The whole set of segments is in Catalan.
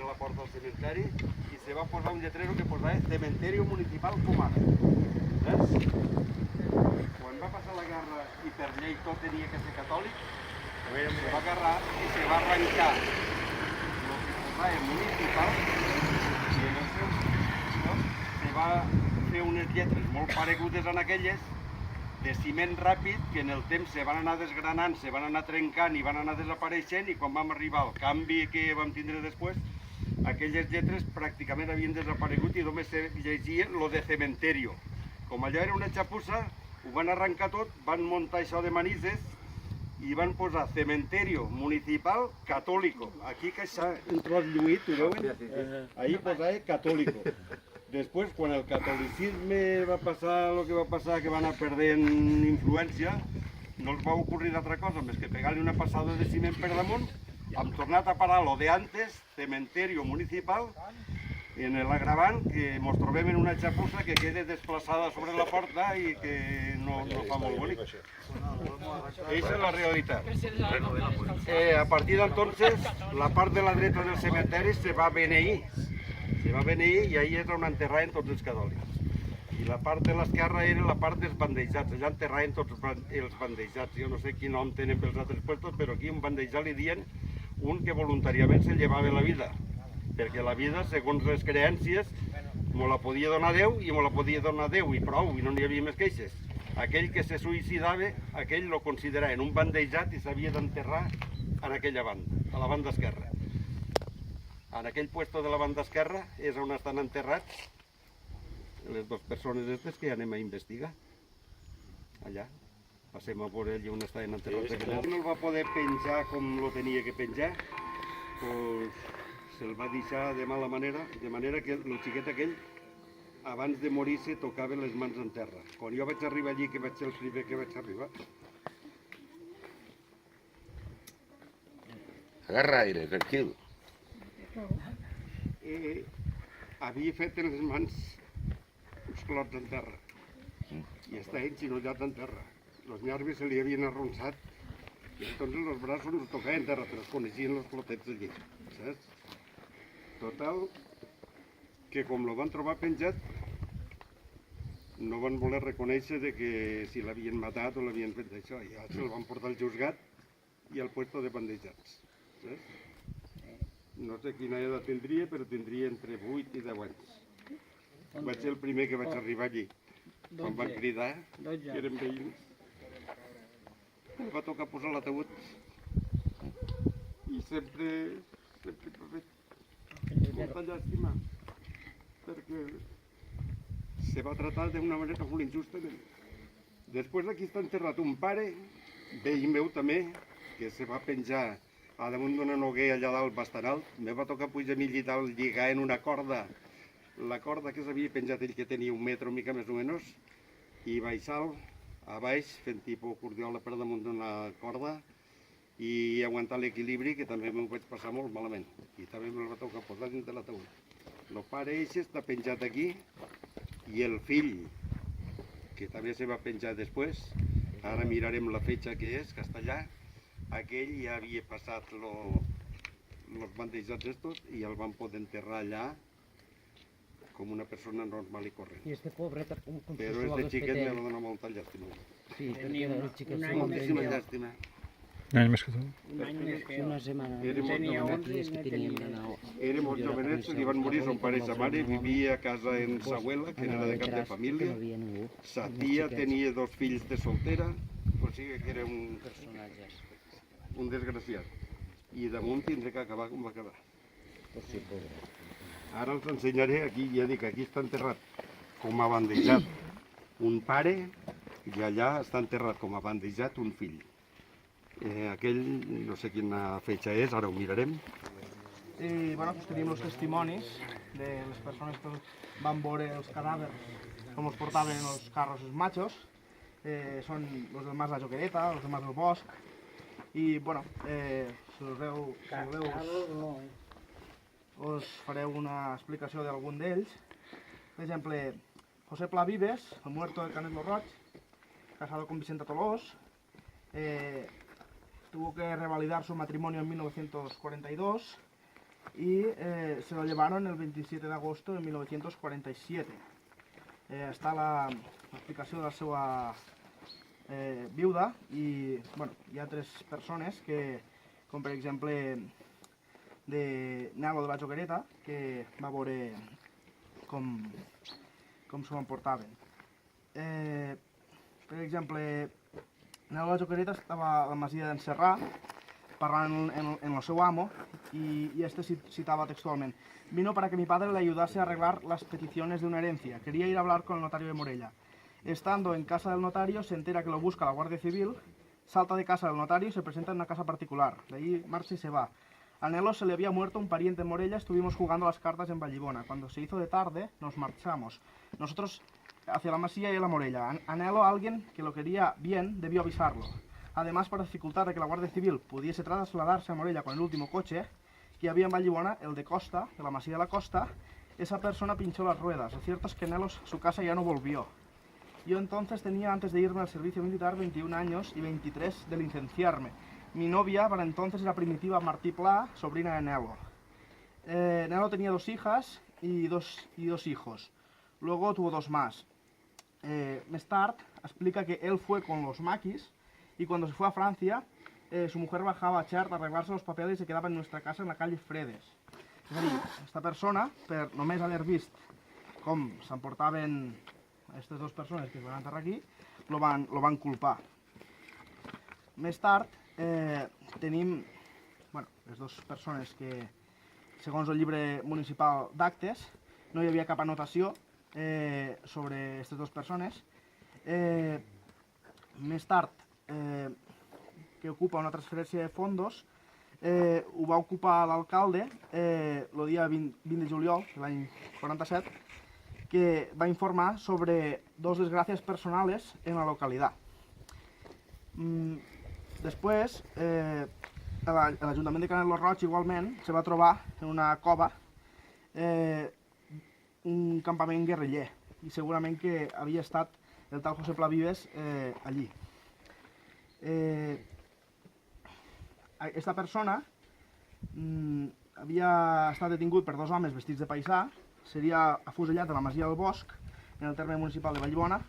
era la porta del cementeri i se va posar un lletrero que posava Cementerio Municipal Comada. Saps? Quan va passar la guerra i per llei tot tenia que ser catòlic, se va agarrar i se va arrencar el que posava municipal i en el seu se va fer unes lletres molt paregudes en aquelles de ciment ràpid que en el temps se van anar desgranant, se van anar trencant i van anar desapareixent i quan vam arribar al canvi que vam tindre després, aquelles lletres pràcticament havien desaparegut i només se llegia lo de cementerio. Com allò era una xapussa, ho van arrencar tot, van muntar això de manises i van posar Cementerio Municipal Católico. Aquí que s'ha entrat lluït, ho veuen? Ahí posava Católico. Després, quan el catolicisme va passar el que va passar, que va anar perdent influència, no els va ocorrir d'altra cosa, més que pegar-li una passada de ciment per damunt, hem tornat a parar lo de antes, Cementerio Municipal, en l'agravant que ens trobem en una xapussa que queda desplaçada sobre la porta i que no fa molt bonic. Esa es la realitat. A partir d'entonces, la part de la dreta del cementeri se va beneir. Se va beneir i ahí és on enterraven tots els catòlics. I la part de l'esquerra era la part dels bandejats, allà enterraven tots els bandejats. Jo no sé quin nom tenen pels altres puestos, però aquí un bandejat li diuen un que voluntàriament se llevava la vida. Perquè la vida, segons les creences, me la podia donar Déu i me la podia donar Déu i prou, i no n'hi havia més queixes. Aquell que se suïcidava, aquell lo consideraven un bandejat i s'havia d'enterrar en aquella banda, a la banda esquerra. En aquell puesto de la banda esquerra és on estan enterrats les dues persones aquestes que anem a investigar. Allà. Passem a veure allà on estaven enterrats. No el va poder penjar com lo tenia que penjar, doncs se'l va deixar de mala manera, de manera que el xiquet aquell, abans de morir-se, tocava les mans en terra. Quan jo vaig arribar allí, que vaig ser el primer que vaig arribar... Agarra aire, tranquil. Havia fet en les mans uns clots en terra i estava enginollat en terra. Els nervis se li havien arronsat i entonces els braços no tocaven terra, però es coneixien els clotets allí, saps? Total, que com lo van trobar penjat, no van voler reconèixer que si l'havien matat o l'havien fet això. Ja se'l van portar al juzgat i al puesto de bandejats, saps? No sé quina edat tindria, però tindria entre 8 i 10 anys. Vaig ser el primer que vaig arribar allí. Quan van cridar, que eren veïns. Em va tocar posar l'ataúd. I sempre m'ha fet molta llàstima, perquè se va tratar d'una manera molt injustament. Després d'aquí està enterrat un pare, veí meu també, que se va penjar a damunt d'una noguer allà dalt bastant alt. Me va tocar pujar a mi allí dalt, lligar en una corda, la corda que s'havia penjat ell, que tenia 1 metre, mica més o menys, i baixar a baix, fent tipus cordiola per damunt d'una corda, i aguantar l'equilibri, que també m'ho vaig passar molt malament. I també me'l va tocar posar dins de l'ataúd. El pare eixe està penjat aquí, i el fill, que també se va penjar després, ara mirarem la fetge que és, castellà, aquell ja havia passat els bandejats estos i el van poder enterrar allà com una persona normal i corrent. I este pobret... Però este xiquet me va donar molta llàstima. Sí, perquè el xiquet... Moltíssima llàstima. Un any més que tu. Una setmana. Érem que teníem d'anar... Érem molt jovenets, li van morir son pare i sa mare, vivia a casa en sa abuela, que era de cap de família. Sa tia tenia 2 fills de soltera, o sigui que era un desgraciat. I damunt tindré que acabar com va acabar. Ara els ensenyaré, aquí ja dic, aquí està enterrat com a bandejat un pare i allà està enterrat com a bandejat un fill. Aquell, no sé quina fetge és, ara ho mirarem. I bueno, pues tenim els testimonis de les persones que van veure els cadàvers, com els portaven en els carros els machos. Són els del Mas la Joquereta, els del Mas del Bosc. I, bueno, si us veu, us fareu una explicació d'algun d'ells. Per exemple, José Pla Vives, el muerto de Canet lo Roig, casado con Vicenta Tolós, tuvo que revalidar su matrimonio en 1942 y se lo llevaron el 27 de agosto de 1947. Està l'explicació de la seva viuda i bueno, hi ha 3 persones que, com per exemple de Nelo de la Joquereta, que va veure com s'ho emportaven. Per exemple, Nelo de la Joquereta estava a la masia d'en Serrà parlant en el seu amo y este citaba textualmente: vino para que mi padre le ayudase a arreglar las peticiones de una herencia. Quería ir a hablar con el notario de Morella. Estando en casa del notario, se entera que lo busca la Guardia Civil, salta de casa del notario y se presenta en una casa particular. De ahí marcha y se va. A Nelo se le había muerto un pariente en Morella, estuvimos jugando las cartas en Vallibona. Cuando se hizo de tarde, nos marchamos. Nosotros hacia la Masía y a la Morella. A Nelo, alguien que lo quería bien, debió avisarlo. Además, para dificultar que la Guardia Civil pudiese trasladarse a Morella con el último coche que había en Vallibona, el de Costa, de la Masía de la Costa, esa persona pinchó las ruedas. Lo cierto es que Nelo su casa ya no volvió. Yo entonces tenía, antes de irme al servicio militar, 21 años y 23 de licenciarme. Mi novia para entonces era Primitiva Martí Pla, sobrina de Nelo. Nelo tenía 2 hijas y dos hijos. Luego tuvo 2 más. Més tard explica que él fue con los maquis y cuando se fue a Francia, su mujer bajaba a Chert a arreglarse los papeles y se quedaba en nuestra casa en la calle Fredes. És a dir, esta persona, per només haver vist com s'emportaven aquestes 2 persones que es van enterrar aquí, lo van culpar. Més tard tenim les 2 persones que, segons el llibre municipal d'actes, no hi havia cap anotació sobre aquestes 2 persones. Més tard, que ocupa una transferència de fondos, ho va ocupar l'alcalde el dia 20 de juliol de l'any 47, que va informar sobre 2 desgràcies personales en la localitat. Després, l'Ajuntament de Canet lo Roig igualment se va trobar en una cova un campament guerriller i segurament que havia estat el tal José Pla Vives allí. Aquesta persona havia estat detingut per 2 homes vestits de paisà, seria afusellat a la Masia del Bosc, en el terme municipal de Vallibona,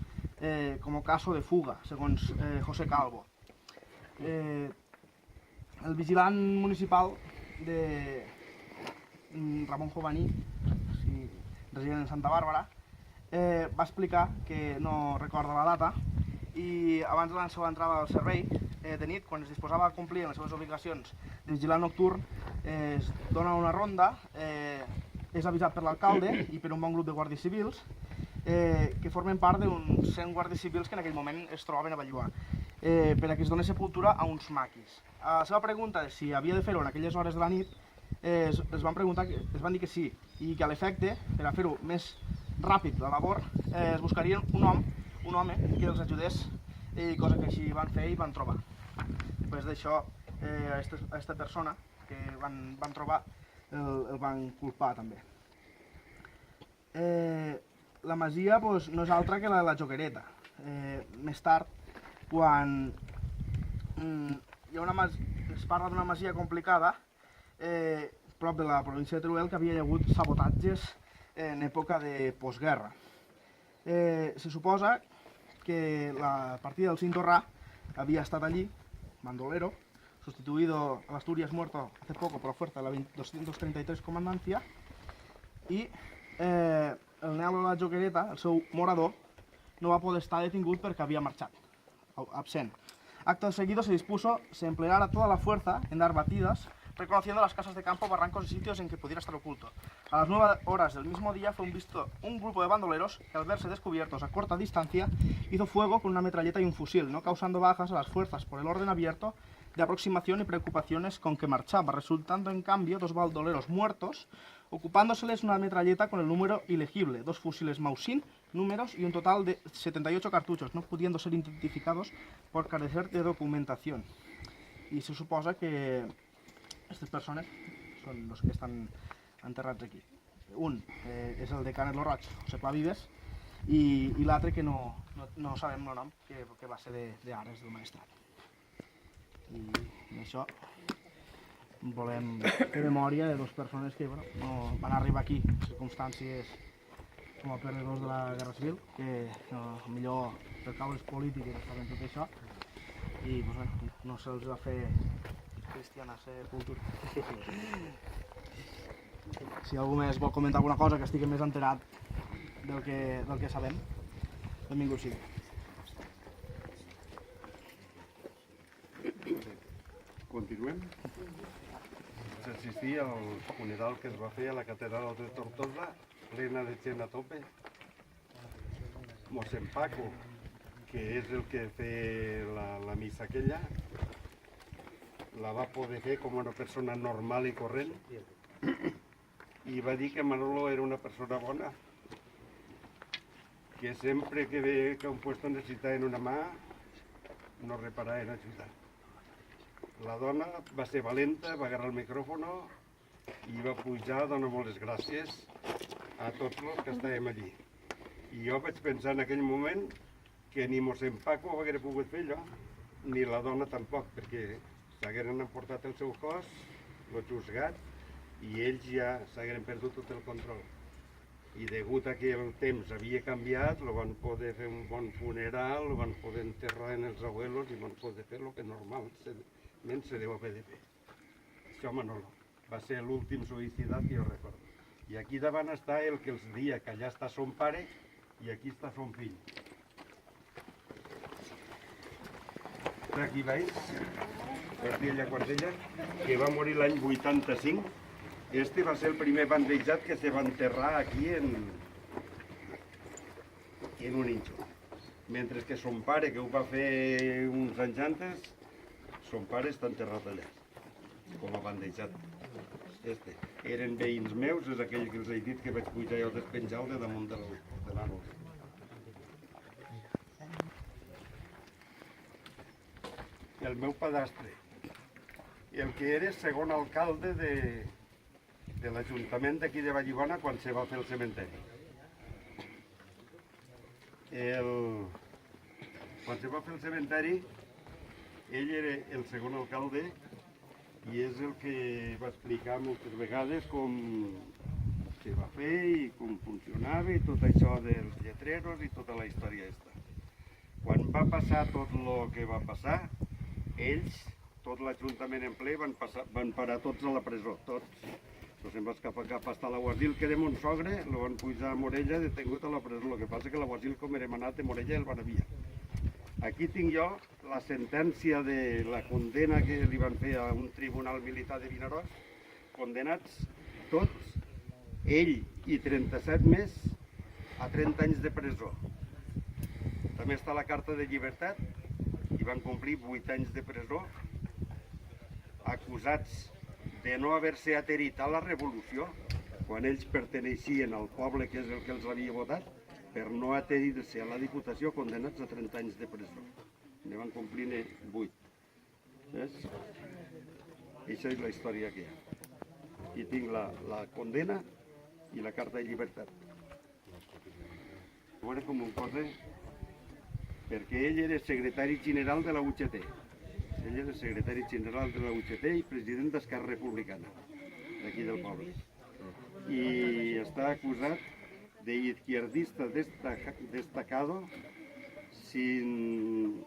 com a caso de fuga, segons José Calvo. El vigilant municipal de Ramon Jovaní, resident en Santa Bàrbara, va explicar que no recorda la data i abans de la seva entrada al servei de nit, quan es disposava a complir les seves obligacions de vigilant nocturn, es dona una ronda, és avisat per l'alcalde i per un bon grup de guàrdies civils que formen part d'uns 100 guàrdies civils que en aquell moment es trobaven a Vallibona, per a que es doni sepultura a uns maquis. A la seva pregunta de si havia de fer-ho en aquelles hores de la nit, es van dir que sí, i que a l'efecte, per a fer-ho més ràpid la labor, es buscarien un home que els ajudés, cosa que així van fer i van trobar. Després d'això, aquesta persona que van trobar el van culpar també. La masia no és altra que la Joquereta. Més tard, quan es parla d'una masia complicada, prop de la província de Teruel, que havia hagut sabotatges en època de postguerra. Se suposa que la partida del Cintorrà había estat allí, bandolero, sustituido a Asturias muerto hace poco por la fuerza de la 233 Comandancia, i el Nelo de la Joquereta, el seu morador, no va poder estar detingut perquè havia marxat, absent. Acto seguido se dispuso se empleara toda la fuerza en dar batidas, reconociendo las casas de campo, barrancos y sitios en que pudiera estar oculto. A las 9 horas del mismo día fue visto un grupo de bandoleros que, al verse descubiertos a corta distancia, hizo fuego con una metralleta y un fusil, no causando bajas a las fuerzas por el orden abierto de aproximación y preocupaciones con que marchaba, resultando en cambio 2 bandoleros muertos, ocupándoseles una metralleta con el número ilegible, 2 fusiles Mausin, números y un total de 78 cartuchos, no pudiendo ser identificados por carecer de documentación. Y se suposa que aquestes persones són els que estan enterrats aquí. Un és el de Canet lo Roig, José Pla Vives, i l'altre que no sabem el nom, que va ser d'Ares, del Maestrat. I amb això volem fer memòria de dues persones que bueno, no van arribar aquí en circumstàncies com a perdedors de la Guerra Civil, que millor per causes polítiques estaven tot això, i pues, bueno, no se'ls va fer cristiana sepultura. Si algú més vol comentar alguna cosa que estigui més enterat del que sabem, benvingut sigui. Continuem. S'assistia al funeral que es va fer a la catedral de Tortosa, plena de gent a tope. Mossèn Paco, que és el que feia la missa aquella, la va poder fer com una persona normal i corrent i va dir que Manolo era una persona bona, que sempre que ve que un puesto necessitaven una mà no reparava en ajudar. La dona va ser valenta, va agarrar el micròfon i va pujar a donar moltes gràcies a tots els que estàvem allí. I jo vaig pensar en aquell moment que ni mossèn Paco ho haguera pogut fer allò, ni la dona tampoc, perquè s'hagueren emportat el seu cos, el juzgat, i ells ja s'hagueren perdut tot el control. I degut a que el temps havia canviat, lo van poder fer un bon funeral, lo van poder enterrar en els abuelos i van poder fer el que normalment se deu haver de fer. Això Manolo va ser l'últim suïcidat que jo recordo. I aquí davant està el que els dia que allà està son pare i aquí està son fill. Aquí veus, Castella Quartella, que va morir l'any 85. Este va ser el primer bandejat que se va enterrar aquí en un nínxol. Mentre que son pare, que ho va fer uns anys antes, son pare està enterrat allà, com a bandejat. Eren veïns meus, és aquell que els he dit que vaig pujar jo despenjau de damunt de l'ànol. El meu padastre, el que era segon alcalde de l'Ajuntament d'aquí de Vallibona quan se va fer el cementeri. Quan se va fer el cementeri, ell era el segon alcalde i és el que va explicar moltes vegades com se va fer i com funcionava i tot això dels lletreros i tota la història aquesta. Quan va passar tot el que va passar, ells, tot l'Ajuntament en ple, van parar tots a la presó, tots. No se'n va escapar cap hasta l'Aguasil, que era mon sogre, el van pujar a Morella detengut a la presó. El que passa que l'Aguasil, com era manat de Morella, el van enviar. Aquí tinc jo la sentència de la condena que li van fer a un tribunal militar de Vinaròs, condenats tots, ell i 37 més, a 30 anys de presó. També està la carta de llibertat, i van complir 8 anys de presó, acusats de no haver-se adherit a la revolució, quan ells perteneixien al poble que és el que els havia votat, per no adherir-se a la Diputació, condenats a 30 anys de presó. Ne van complir 8. Ves? Això és la història que hi ha. I tinc la condena i la carta de llibertat. A veure com ho posa, perquè ell era secretari general de la UGT. Ell era secretari general de la UGT i president d'Esquerra Republicana, d'aquí del poble. I està acusat de izquierdista destacado sin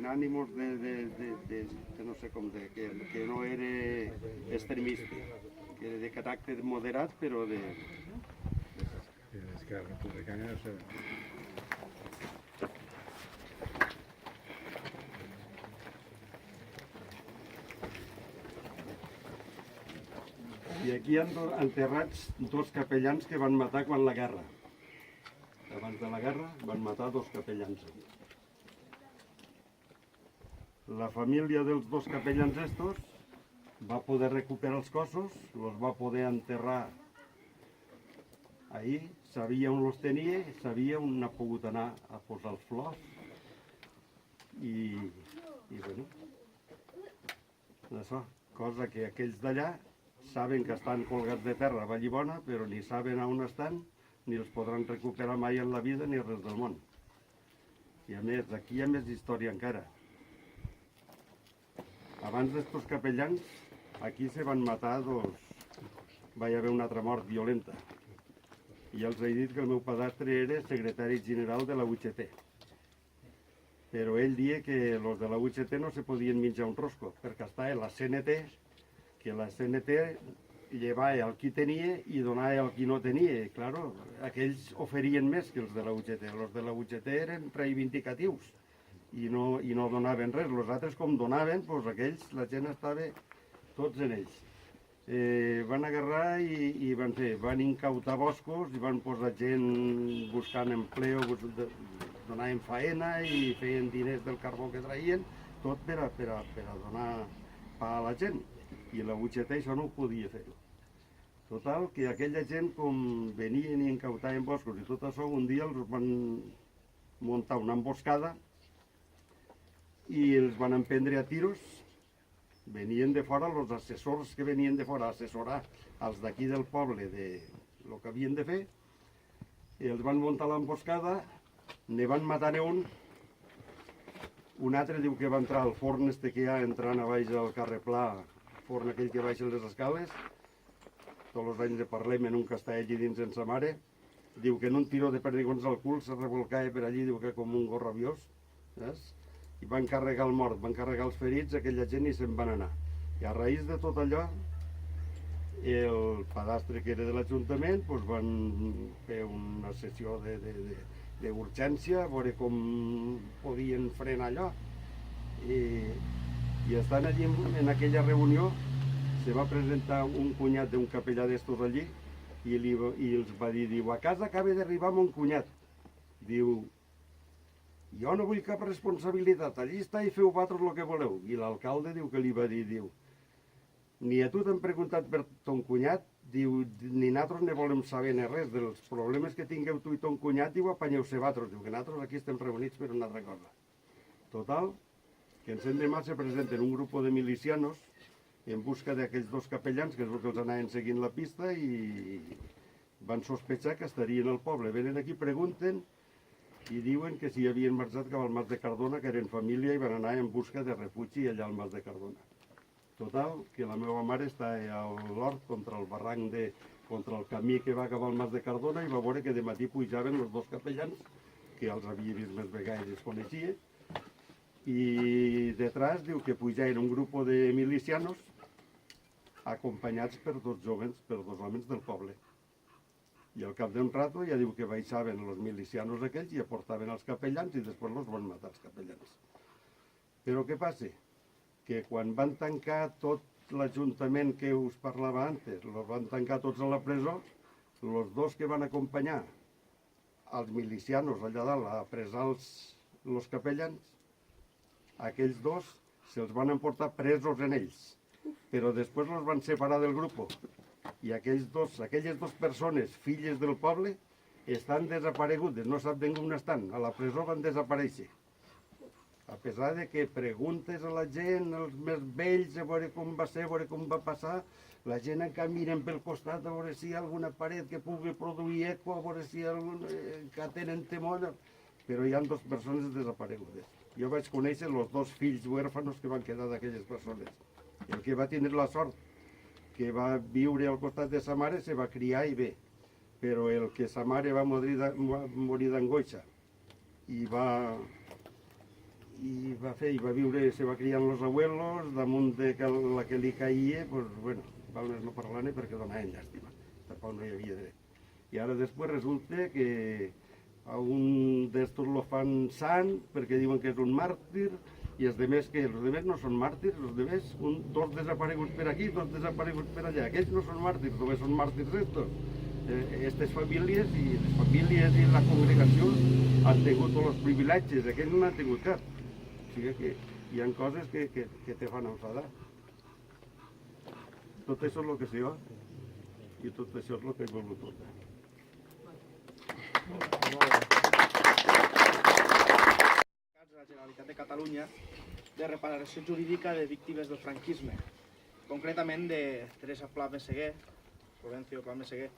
ánimos de no sé com, que no era extremista, que era de caràcter moderat, però de... Esquerra Republicana, no sé. I aquí hi ha enterrats dos capellans que van matar quan la guerra. Abans de la guerra van matar dos capellans. La família dels dos capellans estos va poder recuperar els cossos, els va poder enterrar ahí, sabia on els tenia, sabia on ha pogut anar a posar els flors i bueno, això, cosa que aquells d'allà saben que estan colgats de terra a Vallibona, però ni saben on estan, ni els podran recuperar mai en la vida ni res del món. I a més, aquí hi ha més història encara. Abans d'estos capellans aquí se van matar dos... Va haver una altra mort violenta. I els he dit que el meu padastre era secretari general de la UGT. Però ell dia que els de la UGT no se podien menjar un rosco, perquè estava la CNT, que la CNT llevava el qui tenia i donava el qui no tenia. I, claro, aquells oferien més que els de la UGT. Els de la UGT eren reivindicatius i no donaven res. Els altres, com donaven, doncs aquells, la gent estava tots en ells. Van agarrar i van incautar boscos i van posar gent buscant empleo, donaven faena i feien diners del carbó que traien, tot per a donar pa a la gent. I la UGT això no ho podia fer. Total, que aquella gent, com venien i incautaven boscos i tot això, un dia els van muntar una emboscada i els van emprendre a tiros. Venien de fora, els assessors que venien de fora a assessorar els d'aquí del poble de lo que havien de fer, i els van muntar l'emboscada, ne van matar un altre diu que va entrar al forn este que hi ha entrant a baix al carrer Pla, forn aquell que baixa les escales, tots els anys de parlem en un que està allí dins en sa mare, diu que en un tiró de perdigons al cul se revolcava per allí, diu que com un gos rabiós, saps? I van carregar el mort, van carregar els ferits, aquella gent i se'n van anar. I a raïs de tot allò, el padastre que era de l'Ajuntament doncs van fer una sessió d'urgència, a veure com podien frenar allò. I estant allí en aquella reunió, se va presentar un cunyat d'un capellà d'estos allí i els va dir, diu, a casa acaba d'arribar mon cunyat. Diu, jo no vull cap responsabilitat, allí està i feu vosaltres el que voleu. I l'alcalde diu que li va dir, diu, ni a tu t'han preguntat per ton cunyat, diu, ni nosaltres ne volem saber ni res dels problemes que tingueu tu i ton cunyat, diu, apanyeu-se vosaltres, diu, que nosaltres aquí estem reunits per una altra cosa. Total, que en l'endemà se presenten un grup de milicianos en busca d'aquells dos capellans, que és el que els anaven seguint la pista, i van sospechar que estarien al poble. Venen aquí, pregunten, i diuen que si havien marxat cap al Mas de Cardona, que eren família i van anar en busca de refugi allà al Mas de Cardona. Total, que la meva mare està a l'hort contra el barranc, contra el camí que va cap al Mas de Cardona, i va veure que de matí pujaven els dos capellans, que els havia vist més vegades i els coneixia, i detrás diu que pujaven un grup de milicianos acompanyats per dos homes del poble. I al cap d'un rato ja diu que baixaven els milicianos aquells i aportaven els capellans i després els van matar els capellans. Però què passa? Que quan van tancar tot l'Ajuntament que us parlava antes, els van tancar tots a la presó, els dos que van acompanyar els milicianos allà dalt a presar els capellans, aquells dos se'ls van emportar presos en ells, però després els van separar del grup. I aquelles dues persones, filles del poble, estan desaparegudes, no sap ningú on estan, a la presó van desaparèixer. A pesar de que preguntes a la gent, els més vells, a veure com va ser, a veure com va passar, la gent encara miren pel costat a veure si hi ha alguna paret que pugui produir eco, a veure si hi ha que tenen temor, però hi ha dues persones desaparegudes. Jo vaig conèixer els dos fills huérfanos que van quedar d'aquelles persones. El que va tenir la sort que va viure al costat de sa mare se va criar i bé, però el que sa mare va morir d'angoixa i va viure, se va criar amb els abuelos, damunt de la que li caïa, doncs, bueno, val més no parlar-ne perquè donaven llàstima, tampoc no hi havia dret. I ara després resulta que a un d'estos lo fan sant perquè diuen que és un màrtir, i els demés que els demés no són màrtirs, els demés, dos desapareguts per aquí, dos desapareguts per allà. Aquells no són màrtirs, només són màrtirs estos. Aquestes famílies i la congregació han tingut tots els privilegis, aquells no n'han tingut cap. O sigui que hi ha coses que te fan enfadar. Tot això és el que sé jo, i tot això és el que he volgut portar. La Generalitat de Catalunya de reparació jurídica de víctimes del franquisme, concretament de Teresa Pla Meseguer, Florencio Pla Meseguer,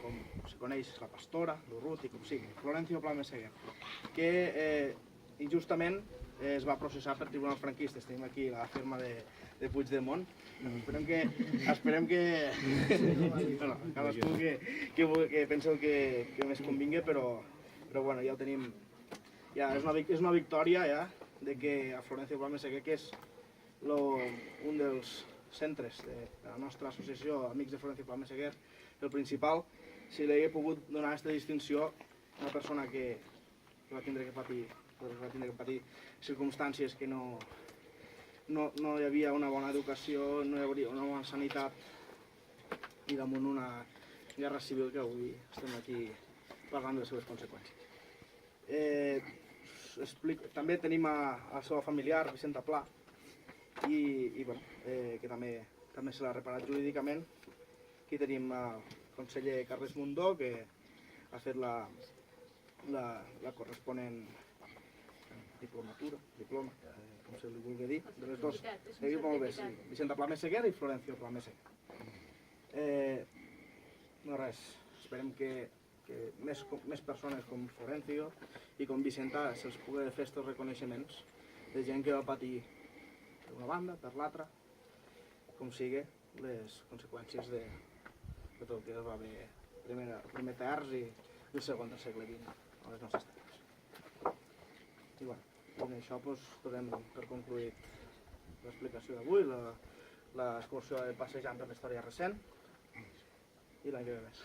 com se coneix, la pastora, l'Urruti, com sigui, Florencio Pla Meseguer, que injustament es va processar per tribunals franquistes. Tenim aquí la firma de Puigdemont. Esperem que bueno, cadascú que pensi el que més convingui, però bueno, ja ho tenim. Ja és una victòria ja de que a Florencio Pla Meseguer, que és un dels centres de la nostra associació Amics de Florencio Pla Meseguer, el principal, si li hagués pogut donar aquesta distinció a una persona que va tindre que patir circumstàncies que no hi havia una bona educació, no hi havia una bona sanitat i damunt una guerra civil que avui estem aquí parlant de les seves conseqüències. També tenim a la seva familiar, Vicenta Pla, que també se l'ha reparat jurídicament. Aquí tenim el conseller Carles Mundó, que ha fet la corresponent diploma, com se li vulgui dir, de les dues. Molt bé, sí. Vicenta Pla Meseguer i Florencio Pla Meseguer. No res, esperem que més persones com Florencio i com Vicenta se'ls pugui fer aquests reconeixements de gent que va patir per una banda, per l'altra, com sigui, les conseqüències de tot el que va haver el primer terç i el segon del segle XX a les nostres terres. I bé, amb això donem per concluït l'explicació d'avui, l'excursió de passejant per la història recent i l'any que ve més.